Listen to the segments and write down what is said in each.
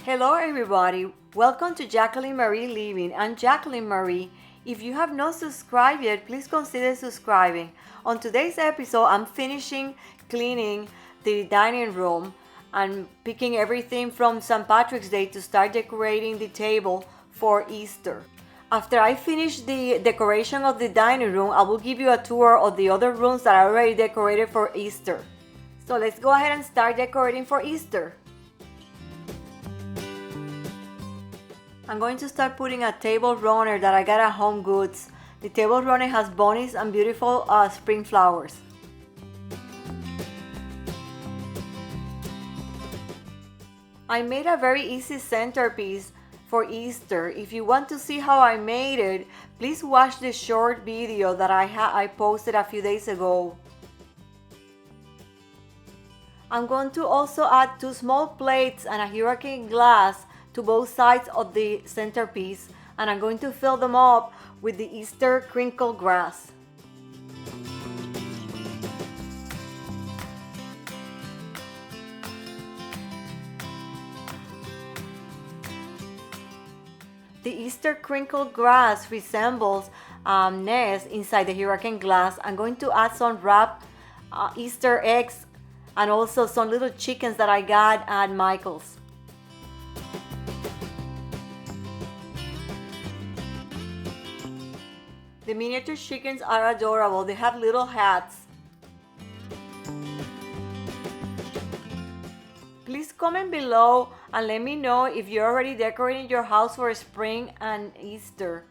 Hello everybody, welcome to Jacqueline Marie Living. I'm Jacqueline Marie. If you have not subscribed yet, please consider subscribing. On today's episode, I'm finishing cleaning the dining room and picking everything from St. Patrick's Day to start decorating the table for Easter. After I finish the decoration of the dining room, I will give you a tour of the other rooms that are already decorated for Easter. So let's go ahead and start decorating for Easter. I'm going to start putting a table runner that I got at Home Goods. The table runner has bunnies and beautiful spring flowers. I made a very easy centerpiece for Easter. If you want to see how I made it, please watch the short video that I posted a few days ago. I'm going to also add 2 small plates and a hurricane glass to both sides of the centerpiece, and I'm going to fill them up with the Easter crinkle grass. The Easter crinkle grass resembles nest inside the hurricane glass. I'm going to add some wrapped Easter eggs and also some little chickens that I got at Michael's. The miniature chickens are adorable. They have little hats. Please comment below and let me know if you're already decorating your house for spring and Easter.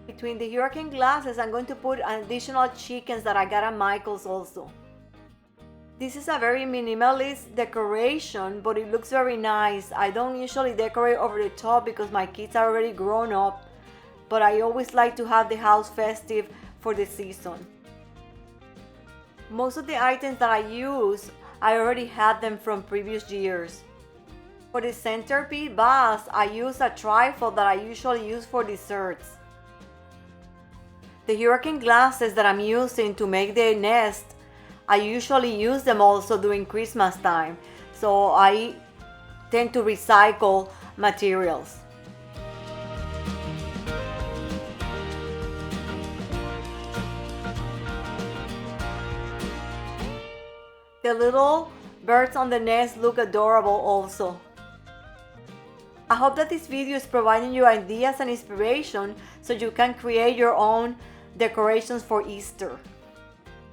Between the hurricane glasses, I'm going to put additional chickens that I got at Michael's also. This is a very minimalist decoration, but it looks very nice. I don't usually decorate over the top because my kids are already grown up, but I always like to have the house festive for the season. Most of the items that I use, I already had them from previous years. For the centerpiece vase, I use a trifle that I usually use for desserts. The hurricane glasses that I'm using to make the nest, I usually use them also during Christmas time. So I tend to recycle materials. The little birds on the nest look adorable also. I hope that this video is providing you ideas and inspiration so you can create your own decorations for Easter.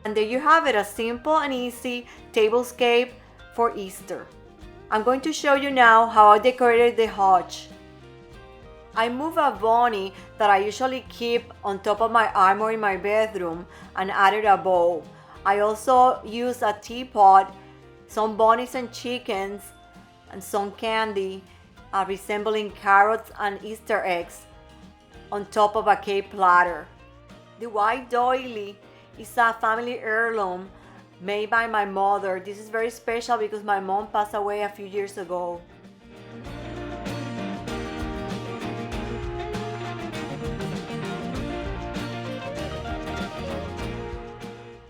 And there you have it, a simple and easy tablescape for Easter. I'm going to show you now how I decorated the Hutch. I moved a bunny that I usually keep on top of my armor in my bedroom and added a bow. I also used a teapot, some bunnies and chickens, and some candy resembling carrots and Easter eggs on top of a cake platter. The white doily is a family heirloom made by my mother. This is very special because my mom passed away a few years ago.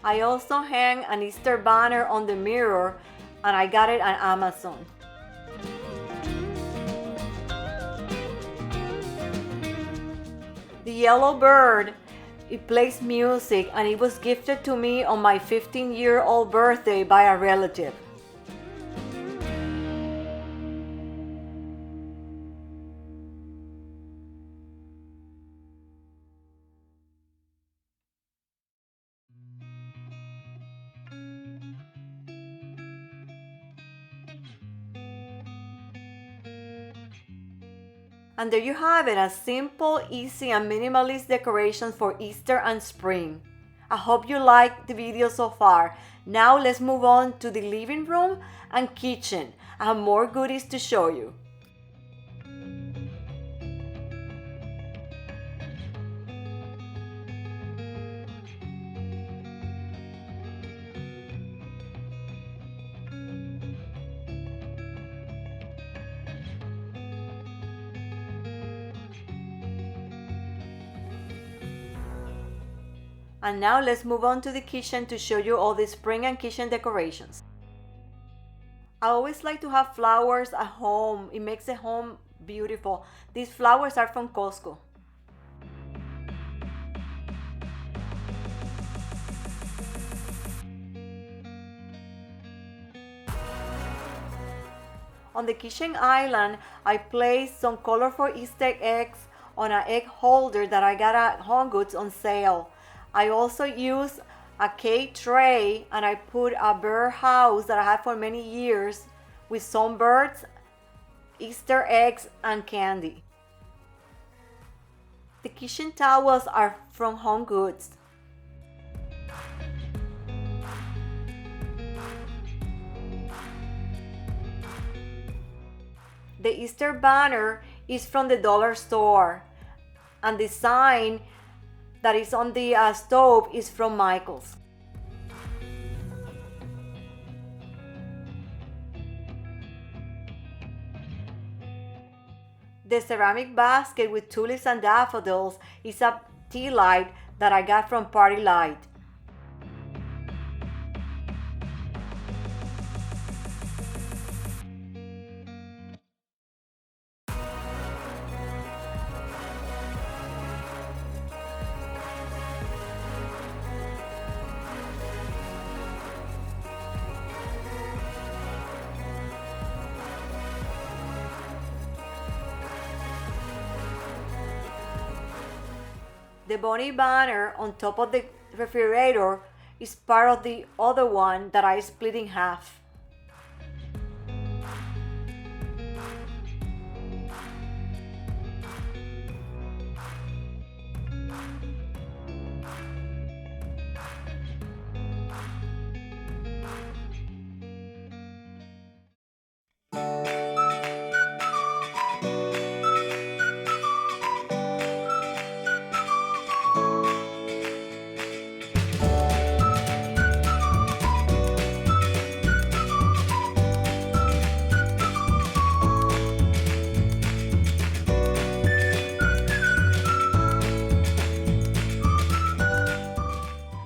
I also hang an Easter banner on the mirror and I got it on Amazon. The yellow bird It plays music and it was gifted to me on my 15-year-old birthday by a relative. And there you have it, a simple, easy, and minimalist decoration for Easter and spring. I hope you liked the video so far. Now let's move on to the living room and kitchen. I have more goodies to show you. And now let's move on to the kitchen to show you all the spring and kitchen decorations. I always like to have flowers at home. It makes the home beautiful. These flowers are from Costco. On the kitchen island, I placed some colorful Easter eggs on an egg holder that I got at Home Goods on sale. I also used a cake tray and I put a bird house that I had for many years with some birds, Easter eggs, and candy. The kitchen towels are from Home Goods. The Easter banner is from the dollar store, and the sign that is on the stove is from Michael's. The ceramic basket with tulips and daffodils is a tea light that I got from Party Light. The bunny banner on top of the refrigerator is part of the other one that I split in half.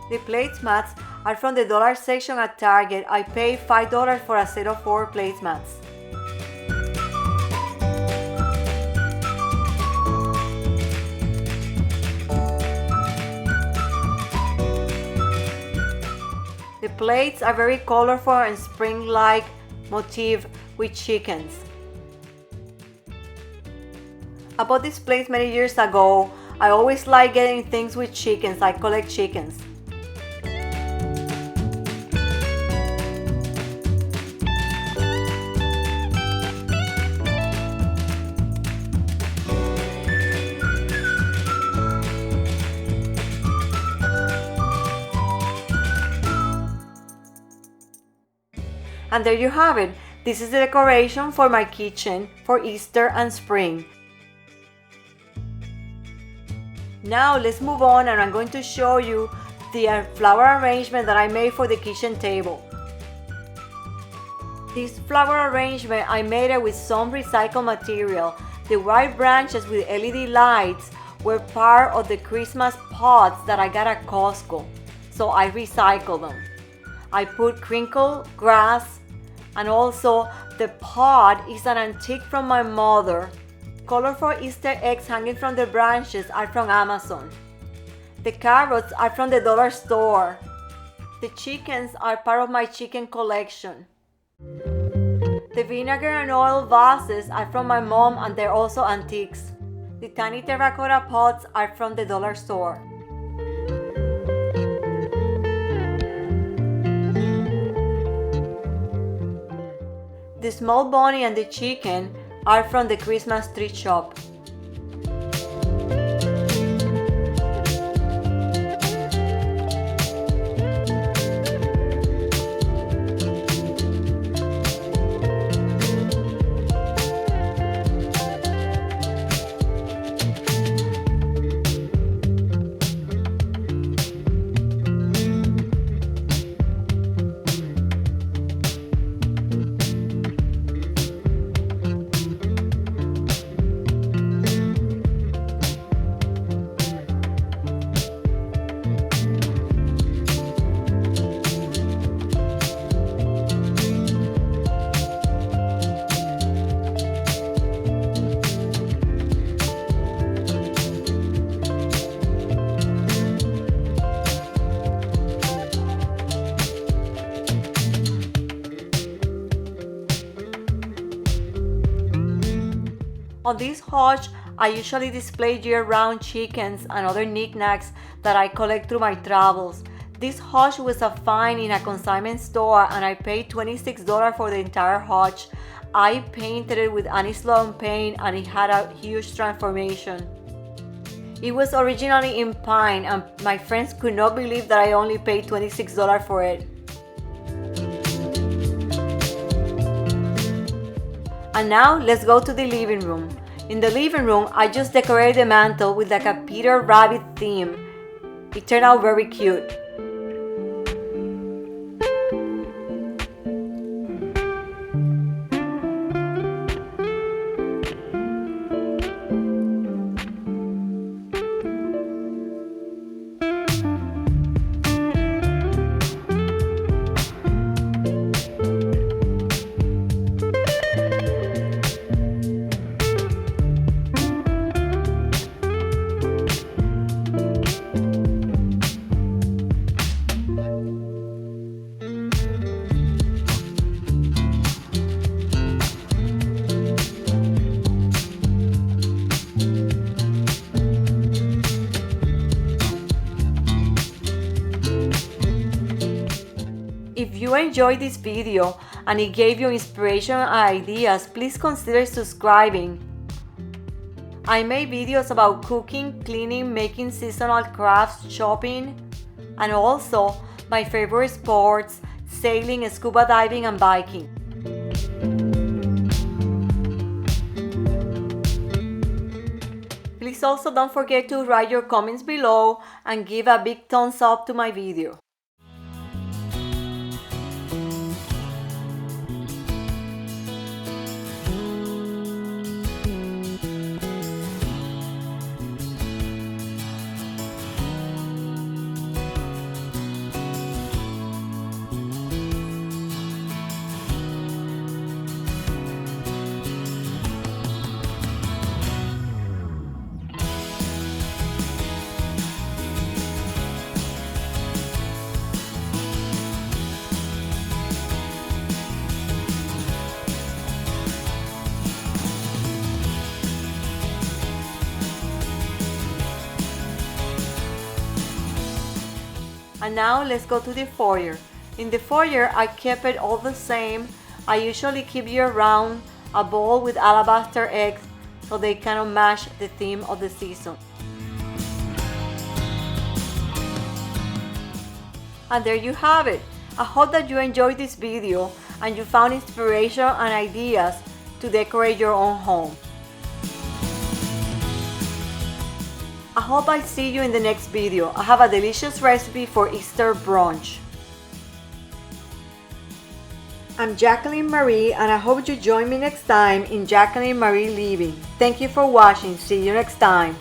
The placemats are from the dollar section at Target. I paid $5 for a set of 4 placemats. The plates are very colorful and spring-like motif with chickens. I bought these plates many years ago. I always like getting things with chickens. I collect chickens. And there you have it. This is the decoration for my kitchen for Easter and spring. Now let's move on, and I'm going to show you the flower arrangement that I made for the kitchen table. This flower arrangement, I made it with some recycled material. The white branches with LED lights were part of the Christmas pots that I got at Costco, so I recycled them. I put crinkled grass, and also the pot is an antique from my mother. Colorful Easter eggs hanging from the branches are from Amazon. The carrots are from the dollar store. The chickens are part of my chicken collection. The vinegar and oil vases are from my mom and they're also antiques. The tiny terracotta pots are from the dollar store. The small bunny and the chicken are from the Christmas tree shop. On this Hutch, I usually display year-round chickens and other knickknacks that I collect through my travels. This Hutch was a find in a consignment store and I paid $26 for the entire Hutch. I painted it with Annie Sloan paint and it had a huge transformation. It was originally in pine and my friends could not believe that I only paid $26 for it. And now let's go to the living room. In the living room, I just decorated the mantle with like a Peter Rabbit theme. It turned out very cute. If you enjoyed this video and it gave you inspiration and ideas, please consider subscribing. I make videos about cooking, cleaning, making seasonal crafts, shopping, and also my favorite sports, sailing, scuba diving, and biking. Please also don't forget to write your comments below and give a big thumbs up to my video. And now let's go to the foyer. In the foyer, I kept it all the same. I usually keep year-round a bowl with alabaster eggs so they kind of match the theme of the season. And there you have it. I hope that you enjoyed this video and you found inspiration and ideas to decorate your own home. I hope I see you in the next video. I have a delicious recipe for Easter brunch. I'm Jacqueline Marie and I hope you join me next time in Jacqueline Marie Living. Thank you for watching. See you next time.